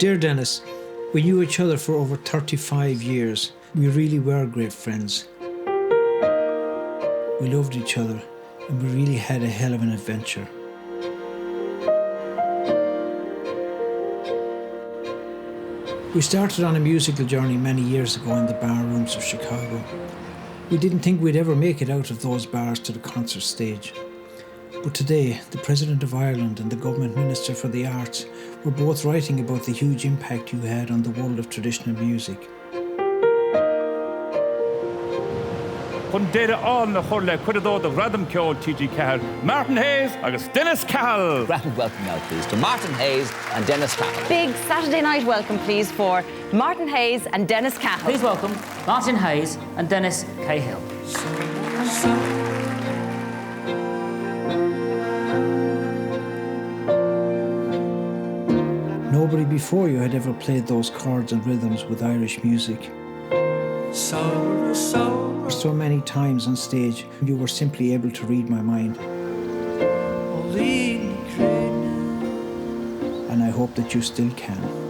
Dear Dennis, we knew each other for over 35 years. We really were great friends. We loved each other and we really had a hell of an adventure. We started on a musical journey many years ago in the bar rooms of Chicago. We didn't think we'd ever make it out of those bars to the concert stage. But today, the President of Ireland and the Government Minister for the Arts were both writing about the huge impact you had on the world of traditional music. Chun deire all na chorle cuidadó the Radam Ceol TG Cahill, Martin Hayes agus Dennis Cahill. Grand welcome now, please, to Martin Hayes and Dennis Cahill. Big Saturday night welcome, please, for Martin Hayes and Dennis Cahill. Please welcome Martin Hayes and Dennis Cahill. Nobody before you had ever played those chords and rhythms with Irish music. So many times on stage, you were simply able to read my mind. And I hope that you still can.